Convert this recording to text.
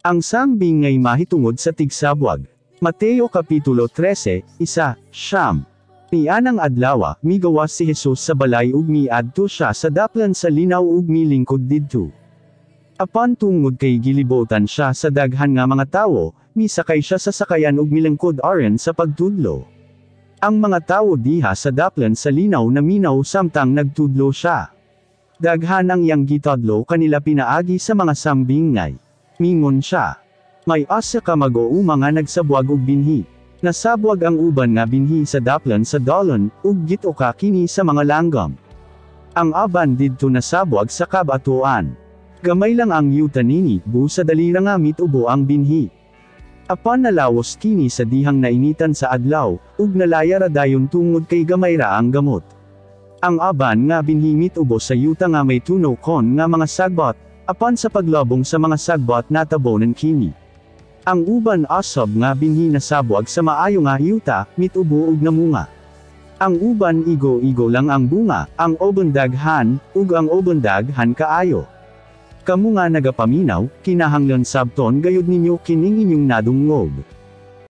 Ang sambing ngay mahitungod sa tigsabwag. Mateo Kapitulo 13, 1, Siyam. Nianang adlawa, migawas si Jesus sa balay ug miadto siya sa daplan sa linaw ug milingkod didto. Apan tungod kay gilibotan siya sa daghan nga mga tawo, misakay siya sa sakayan ug milingkod aron sa pagtudlo. Ang mga tawo diha sa daplan sa linaw na minaw samtang nagtudlo siya. Daghan ang iyang gitadlo kanila pinaagi sa mga sambing ngay. Mingon siya. May asa ka mag-oo mga nagsabwag og binhi. Nasabwag ang uban nga binhi sa daplan sa dalon, ug gitoka kini sa mga langgam. Ang aban didto nasabwag sa kabatuan. Gamay lang ang yuta nini, bu sa dalira nga mitubo ang binhi. Apan nalawos kini sa dihang nainitan sa adlaw, ug nalayara dayon tungod kay gamay ra ang gamot. Ang aban nga binhi mitubo sa yuta nga may tuno kon nga mga sagbot, apan sa paglabong sa mga sagbot natabonan kini. Ang uban asab nga binhi nasabwag sa maayo nga yuta, mitubo ug namunga. Ang uban igo-igo lang ang bunga, ang uban daghan, ug ang uban daghan kaayo. Kamu nga nagapaminaw, kinahanglan sabton gayud ninyo kining inyong nadungog.